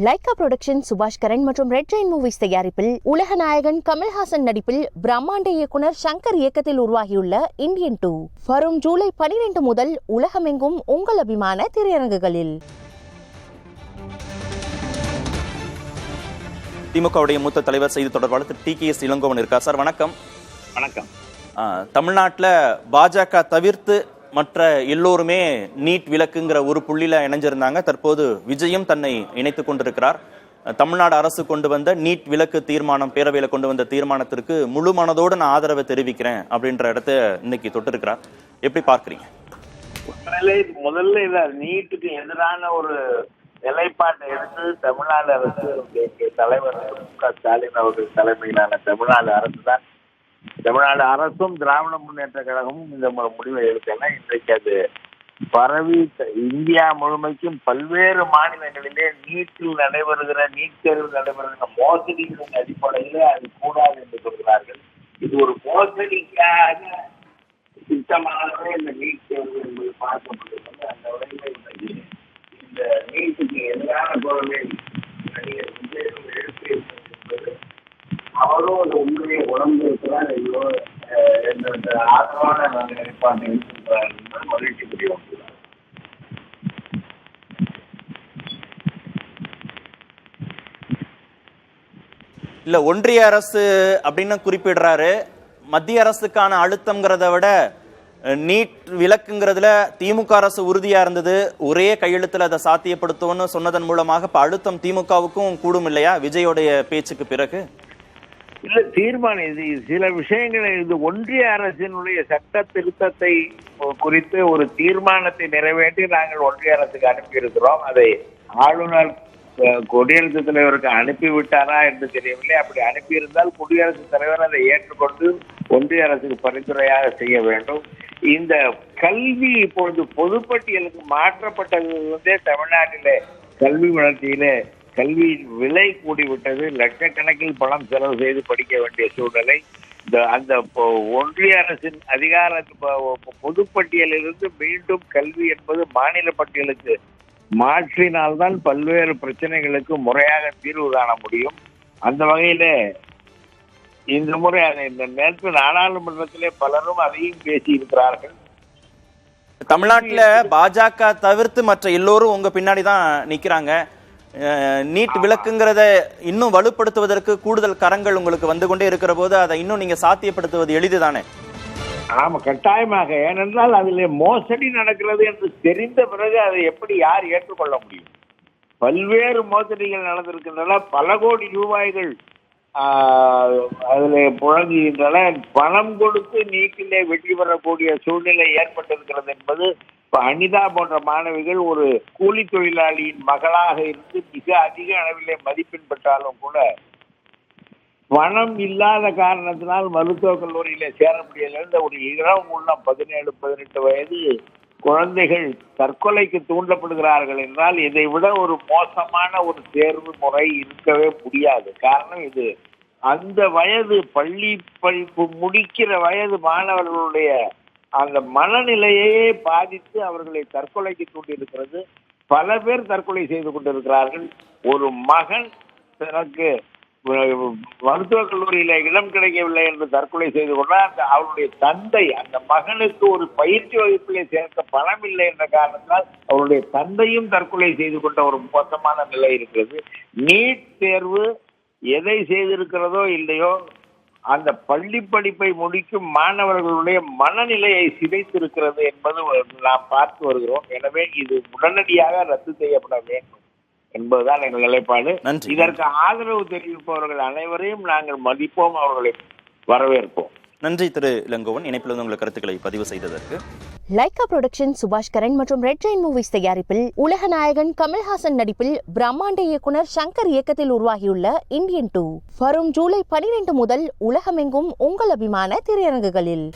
Lyca production சுபாஷ் கரன் மற்றும் red Jain movies தயாரிப்பில் உலக நாயகன் கமல்ஹாசன் நடிப்பில் பிரம்மாண்ட இயக்குனர் சங்கர் இயக்கத்தில் உருவாகியுள்ள இந்தியன் 2 வரும் ஜூலை 12 முதல் உலகமெங்கும் உங்கள் அபிமான திரையரங்குகளில். திமுகவுடைய மூத்த தலைவர் செய்தி தொடர்பாளர் திரு டி.கே.எஸ். இளங்கோவன் இருக்கார். சார் வணக்கம். வணக்கம். தமிழ்நாட்டில் பாஜக தவிர்த்து மற்ற எல்லோருமே நீட் விலக்குங்கிற ஒரு புள்ளியில இணைஞ்சிருந்தாங்க. தற்போது விஜயும் தன்னை இணைத்துக் கொண்டிருக்கிறார். தமிழ்நாடு அரசு கொண்டு வந்த நீட் விலக்கு தீர்மானம், பேரவையில கொண்டு வந்த தீர்மானத்திற்கு முழு மனதோடு நான் ஆதரவை தெரிவிக்கிறேன் அப்படின்ற இடத்த இன்னைக்கு தொட்டிருக்கிறார். எப்படி பார்க்கிறீங்க? முதல்ல நீட்டுக்கு எதிரான ஒரு நிலைப்பாட்டை எடுத்து தமிழ்நாடு அரசு தலைவர் மு.க. ஸ்டாலின் அவர்கள் தலைமையிலான தமிழ்நாடு அரசு தான், தமிழ்நாடு அரசும் திராவிட முன்னேற்ற கழகமும் இந்த முடிவை எடுக்கலாம். இன்றைக்கு அது பரவி இந்தியா முழுமைக்கும் பல்வேறு மாநிலங்களிலே நீட் தேர்வு நடைபெறுகிற மோசடிகளின் அடிப்படையிலே அது கூடாது என்று சொல்கிறார்கள். இது ஒரு மோசடிக்காக திட்டமாகவே இந்த நீட் தேர்வு என்பது பார்க்கப்படுகிறது. அந்த வகையில் இந்த நீட்டுக்கு எதிரான குரலை நடிகர் விஜய் எழுப்பி என்பது அவரும் அந்த உண்மையை உணர்ந்து இருக்கிறார். என்ற ஆதரவான நிலைப்பாட்டை இருக்கிறார் என்று மகிழ்ச்சிக்குரிய ஒன்றுதான். இல்ல, ஒன்றிய அரசு அப்படின்னு குறிப்பிடுறாரு. மத்திய அரசுக்கான அழுத்தம்ங்கிறத விட நீட் விலக்குங்கிறதுல திமுக அரசு உறுதியா இருந்தது. ஒரே கையெழுத்துல அதை சாத்தியப்படுத்தும்னு சொன்னதன் மூலமாக இப்ப அழுத்தம் திமுகவுக்கும் கூடும் இல்லையா விஜயோடைய பேச்சுக்கு பிறகு? இல்ல, தீர்மானம் இது சில விஷயங்களை, இது ஒன்றிய அரசினுடைய சட்ட திருத்தத்தை குறித்து ஒரு தீர்மானத்தை நிறைவேற்றி நாங்கள் ஒன்றிய அரசுக்கு அனுப்பியிருக்கிறோம். அதை ஆளுநர் குடியரசுத் தலைவருக்கு அனுப்பிவிட்டாரா என்று தெரியவில்லை. அப்படி அனுப்பியிருந்தால் குடியரசுத் தலைவர் அதை ஏற்றுக்கொண்டு ஒன்றிய அரசுக்கு பரிந்துரையாக செய்ய வேண்டும். இந்த கல்வி இப்பொழுது பொதுப்பட்டியலுக்கு மாற்றப்பட்டதிலிருந்தே தமிழ்நாட்டிலே கல்வி வளர்ச்சியிலே கல்வி விலை கூடிவிட்டது. லட்சக்கணக்கில் பணம் செலவு செய்து படிக்க வேண்டிய சூழ்நிலை. அந்த ஒன்றிய அரசின் அதிகார பொதுப்பட்டியலிருந்து மீண்டும் கல்வி என்பது மாநில பட்டியலுக்கு மாற்றினால்தான் பல்வேறு பிரச்சனைகளுக்கு முறையாக தீர்வு காண முடியும். அந்த வகையில இந்த முறை இந்த நேற்று நாடாளுமன்றத்திலே பலரும் அதையும் பேசி இருக்கிறார்கள். தமிழ்நாட்டில் பாஜக தவிர்த்து மற்ற எல்லோரும் உங்க பின்னாடி தான் நிக்கிறாங்க. நீட் விலக்குங்கிறத இன்னும் வலுப்படுத்துவதற்கு கூடுதல் கரங்கள் உங்களுக்கு வந்து கொண்டே இருக்கிற போது அதை இன்னும் நீங்க சாத்தியப்படுத்துவது எளிதுதானே? ஆமா, கட்டாயமாக. ஏனென்றால் அதில் மோசடி நடக்கிறது என்று தெரிந்த பிறகு அதை எப்படி யார் ஏற்றுக்கொள்ள முடியும்? பல்வேறு மோசடிகள் நடந்திருக்கின்றன. பல கோடி ரூபாய்கள் அதில் புழங்குகின்றன. பணம் கொடுத்து நீட்டிலே வெற்றி பெறக்கூடிய சூழ்நிலை ஏற்பட்டிருக்கிறது என்பது அனிதா போன்ற மாணவிகள் ஒரு கூலி தொழிலாளியின் மகளாக இருந்து மிக அதிக அளவிலே மதிப்பெண் பெற்றாலும் கூட பணம் இல்லாத காரணத்தினால் மருத்துவக் கல்லூரியில சேர முடியல. ஒரு இளம் உள்ளம் 17-18 வயது குழந்தைகள் தற்கொலைக்கு தூண்டப்படுகிறார்கள் என்றால் இதை விட ஒரு மோசமான ஒரு தேர்வு முறை இருக்கவே முடியாது. காரணம் இது அந்த வயது பள்ளி படிப்பு முடிக்கிற வயது மாணவர்களுடைய அந்த மனநிலையே பாதித்து அவர்களை தற்கொலைக்கு தூண்டியிருக்கிறது. பல பேர் தற்கொலை செய்து கொண்டிருக்கிறார்கள். ஒரு மகன் தனக்கு மருத்துவக் கல்லூரியில இடம் கிடைக்கவில்லை என்று தற்கொலை செய்து கொண்டார். அவருடைய தந்தை அந்த மகனுக்கு ஒரு பயிற்சி வகுப்பிலே சேர்க்க பணம் இல்லை என்ற காரணத்தால் அவருடைய தந்தையும் தற்கொலை செய்து கொண்ட ஒரு மோசமான நிலை இருக்கிறது. நீட் தேர்வு எதை செய்திருக்கிறதோ இல்லையோ அந்த பள்ளி படிப்பை முடிக்கும் மாணவர்களுடைய மனநிலையை சிதைத்திருக்கிறது என்பது நாம் பார்த்து வருகிறோம். எனவே இது உடனடியாக ரத்து செய்யப்பட வேண்டும் என்பதுதான் எங்கள் நிலைப்பாடு. இதற்கு ஆதரவு தெரிவிப்பவர்கள் அனைவரையும் நாங்கள் மதிப்போம், அவர்களை வரவேற்போம். நன்றி திரு இளங்கோவன், இணைப்பில் உங்கள் கருத்துக்களை பதிவு செய்ததற்கு. லைகா புரொடக்ஷன் சுபாஷ் கரன் மற்றும் ரெட் ஜெயின் மூவிஸ் தயாரிப்பில் உலக நாயகன் கமல்ஹாசன் நடிப்பில் பிரம்மாண்ட இயக்குனர் சங்கர் இயக்கத்தில் உருவாகியுள்ள இந்தியன் 2 வரும் ஜூலை 12 முதல் உலகமெங்கும் உங்கள் அபிமான திரையரங்குகளில்.